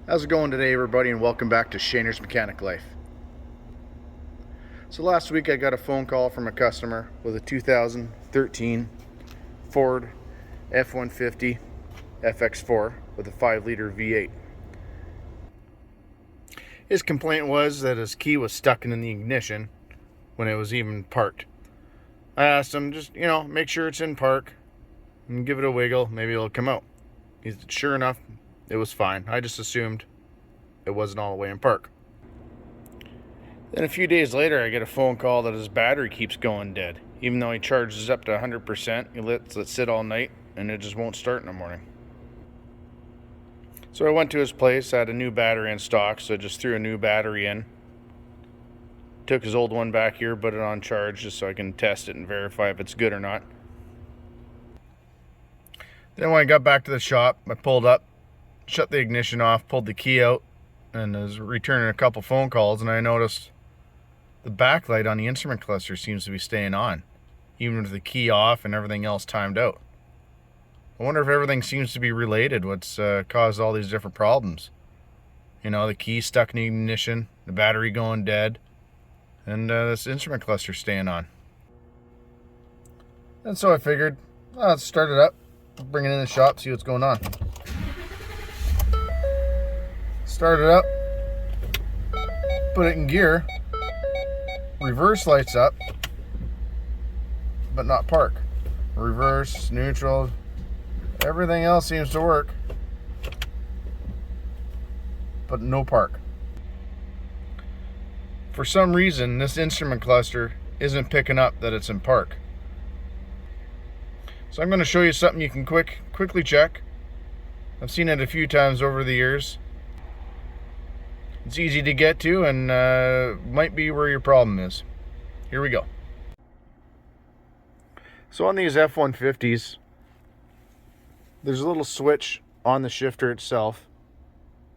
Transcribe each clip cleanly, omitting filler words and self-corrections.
How's it going today, everybody, and welcome back to Shaner's Mechanic Life. So last week I got a phone call from a customer with a 2013 Ford F150 FX4 with a 5-liter V8. His complaint was that his key was stuck in the ignition when it was even parked. I asked him, just, make sure it's in park and give it a wiggle, maybe it'll come out. Sure enough, it was fine. I just assumed it wasn't all the way in park. Then a few days later, I get a phone call that his battery keeps going dead. Even though he charges up to 100%, he lets it sit all night and it just won't start in the morning. So I went to his place, had a new battery in stock, so I just threw a new battery in. Took his old one back here, put it on charge just so I can test it and verify if it's good or not. Then when I got back to the shop, I pulled up, shut the ignition off, pulled the key out, and was returning a couple phone calls, and I noticed the backlight on the instrument cluster seems to be staying on, even with the key off and everything else timed out. I wonder if everything seems to be related, what's caused all these different problems. The key stuck in the ignition, the battery going dead, and this instrument cluster staying on. And so I figured, let's start it up, bring it in the shop, see what's going on. Start it up, put it in gear, reverse lights up, but not park. Reverse, neutral, everything else seems to work, but no park. For some reason, this instrument cluster isn't picking up that it's in park. So I'm going to show you something you can quickly check. I've seen it a few times over the years. It's easy to get to and might be where your problem is. Here we go. So on these F150s, there's a little switch on the shifter itself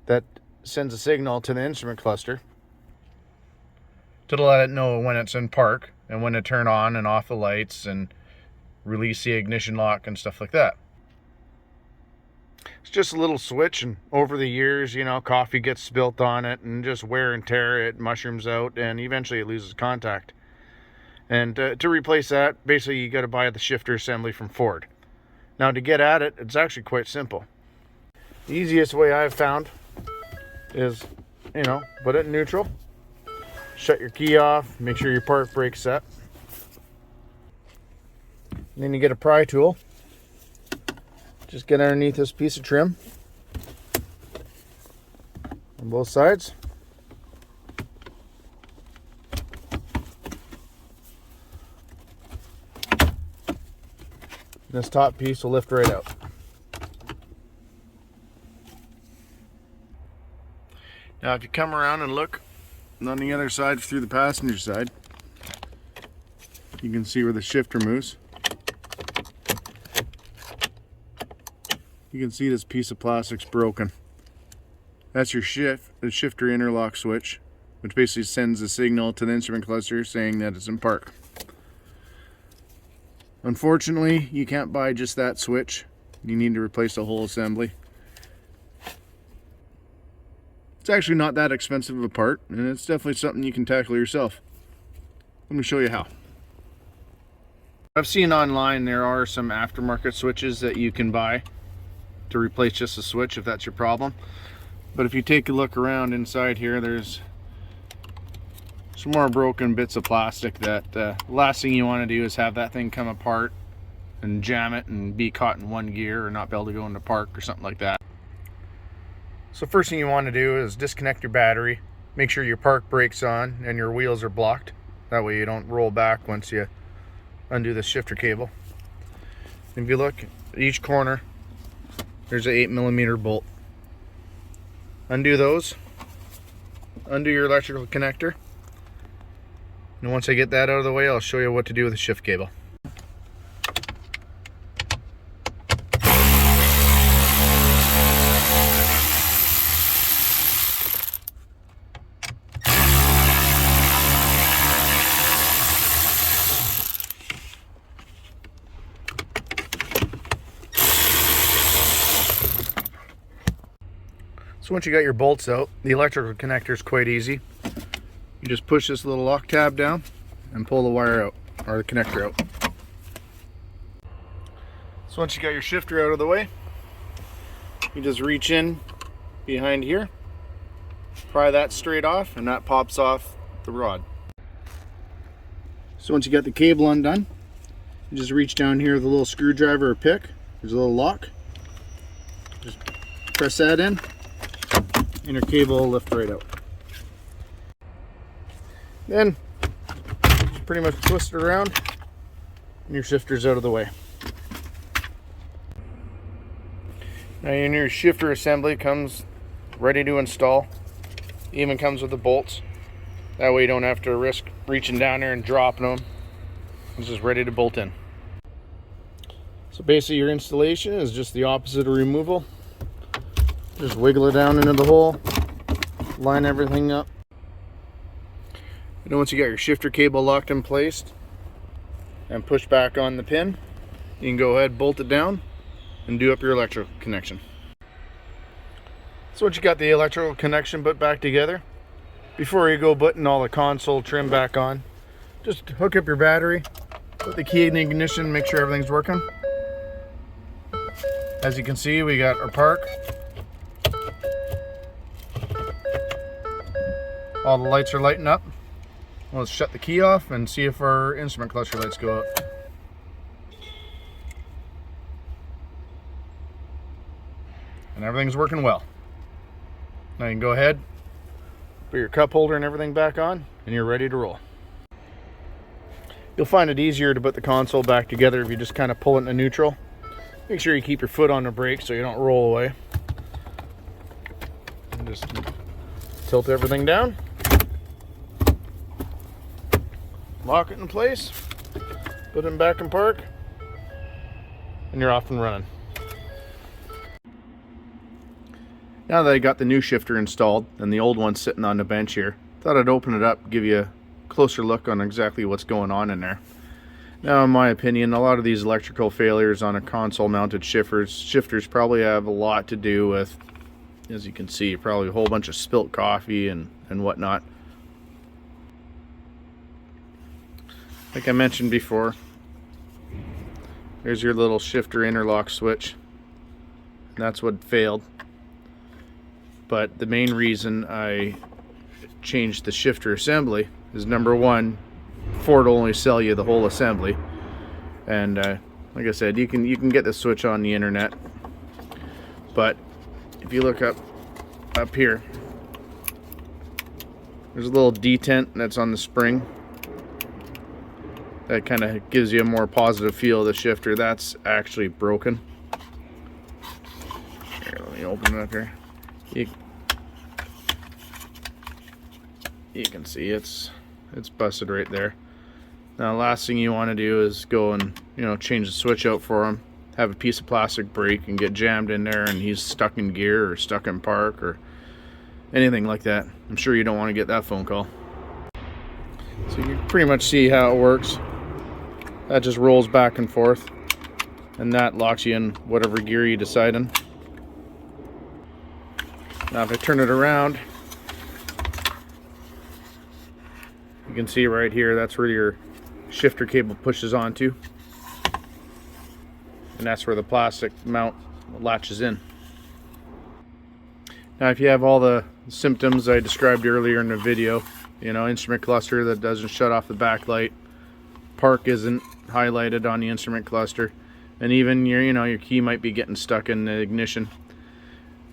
that sends a signal to the instrument cluster to let it know when it's in park and when to turn on and off the lights and release the ignition lock and stuff like that. It's just a little switch, and over the years, coffee gets spilt on it and just wear and tear, it mushrooms out, and eventually it loses contact. And to replace that, basically you got to buy the shifter assembly from Ford. Now to get at it, it's actually quite simple. The easiest way I've found is, put it in neutral, shut your key off, make sure your park brake's set. And then you get a pry tool. Just get underneath this piece of trim on both sides. This top piece will lift right out. Now if you come around and look on the other side through the passenger side, you can see where the shifter moves. You can see this piece of plastic's broken. That's your the shifter interlock switch, which basically sends a signal to the instrument cluster saying that it's in park. Unfortunately, you can't buy just that switch. You need to replace the whole assembly. It's actually not that expensive of a part, and it's definitely something you can tackle yourself. Let me show you how. I've seen online there are some aftermarket switches that you can buy to replace just a switch if that's your problem. But if you take a look around inside here, there's some more broken bits of plastic that the last thing you want to do is have that thing come apart and jam it and be caught in one gear or not be able to go into park or something like that. So first thing you want to do is disconnect your battery, make sure your park brake's on and your wheels are blocked. That way you don't roll back once you undo the shifter cable. If you look at each corner, there's an 8mm bolt. Undo those. Undo your electrical connector. And once I get that out of the way, I'll show you what to do with the shift cable. So once you got your bolts out, the electrical connector is quite easy. You just push this little lock tab down and pull the wire out, or the connector out. So once you got your shifter out of the way, you just reach in behind here, pry that straight off, and that pops off the rod. So once you got the cable undone, you just reach down here with a little screwdriver or pick. There's a little lock. Just press that in, and your cable will lift right out. Then just pretty much twist it around, and your shifter's out of the way. Now your shifter assembly comes ready to install. Even comes with the bolts. That way you don't have to risk reaching down there and dropping them. It's just ready to bolt in. So basically your installation is just the opposite of removal. Just wiggle it down into the hole, line everything up. And then once you got your shifter cable locked in place and push back on the pin, you can go ahead, bolt it down, and do up your electrical connection. So once you got the electrical connection put back together, before you go putting all the console trim back on, just hook up your battery, put the key in the ignition, make sure everything's working. As you can see, we got our park. All the lights are lighting up. Let's shut the key off and see if our instrument cluster lights go up. And everything's working well. Now you can go ahead, put your cup holder and everything back on, and you're ready to roll. You'll find it easier to put the console back together if you just kind of pull it into neutral. Make sure you keep your foot on the brake so you don't roll away. And just tilt everything down. Lock it in place. Put it back in park. And you're off and running. Now that I got the new shifter installed and the old one sitting on the bench here, thought I'd open it up, give you a closer look on exactly what's going on in there. Now, in my opinion, a lot of these electrical failures on a console mounted shifters probably have a lot to do with, as you can see, probably a whole bunch of spilt coffee and whatnot. Like I mentioned before, there's your little shifter interlock switch. That's what failed. But the main reason I changed the shifter assembly is, number one, Ford will only sell you the whole assembly, and like I said, you can get the switch on the internet. But if you look up here, there's a little detent that's on the spring that kind of gives you a more positive feel of the shifter. That's actually broken. Here, let me open it up here. You can see it's busted right there. Now, the last thing you want to do is go and change the switch out for him, have a piece of plastic break and get jammed in there, and he's stuck in gear or stuck in park or anything like that. I'm sure you don't want to get that phone call. So you can pretty much see how it works. That just rolls back and forth, and that locks you in whatever gear you decide in. Now if I turn it around, you can see right here, that's where your shifter cable pushes onto, and that's where the plastic mount latches in. Now if you have all the symptoms I described earlier in the video, instrument cluster that doesn't shut off the backlight, park isn't highlighted on the instrument cluster, and even your key might be getting stuck in the ignition,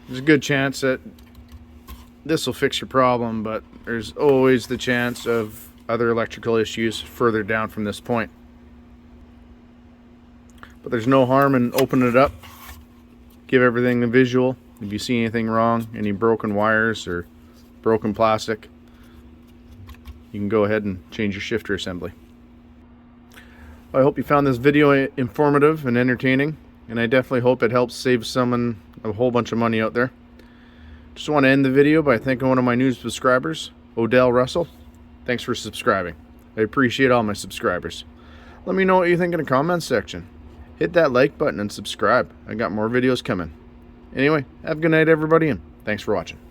there's a good chance that this will fix your problem, but there's always the chance of other electrical issues further down from this point. But there's no harm in opening it up, give everything a visual. If you see anything wrong, any broken wires or broken plastic, you can go ahead and change your shifter assembly. I hope you found this video informative and entertaining, and I definitely hope it helps save someone a whole bunch of money out there. Just want to end the video by thanking one of my new subscribers, Odell Russell. Thanks for subscribing. I appreciate all my subscribers. Let me know what you think in the comments section. Hit that like button and subscribe. I got more videos coming. Anyway, have a good night, everybody, and thanks. Thanks for watching.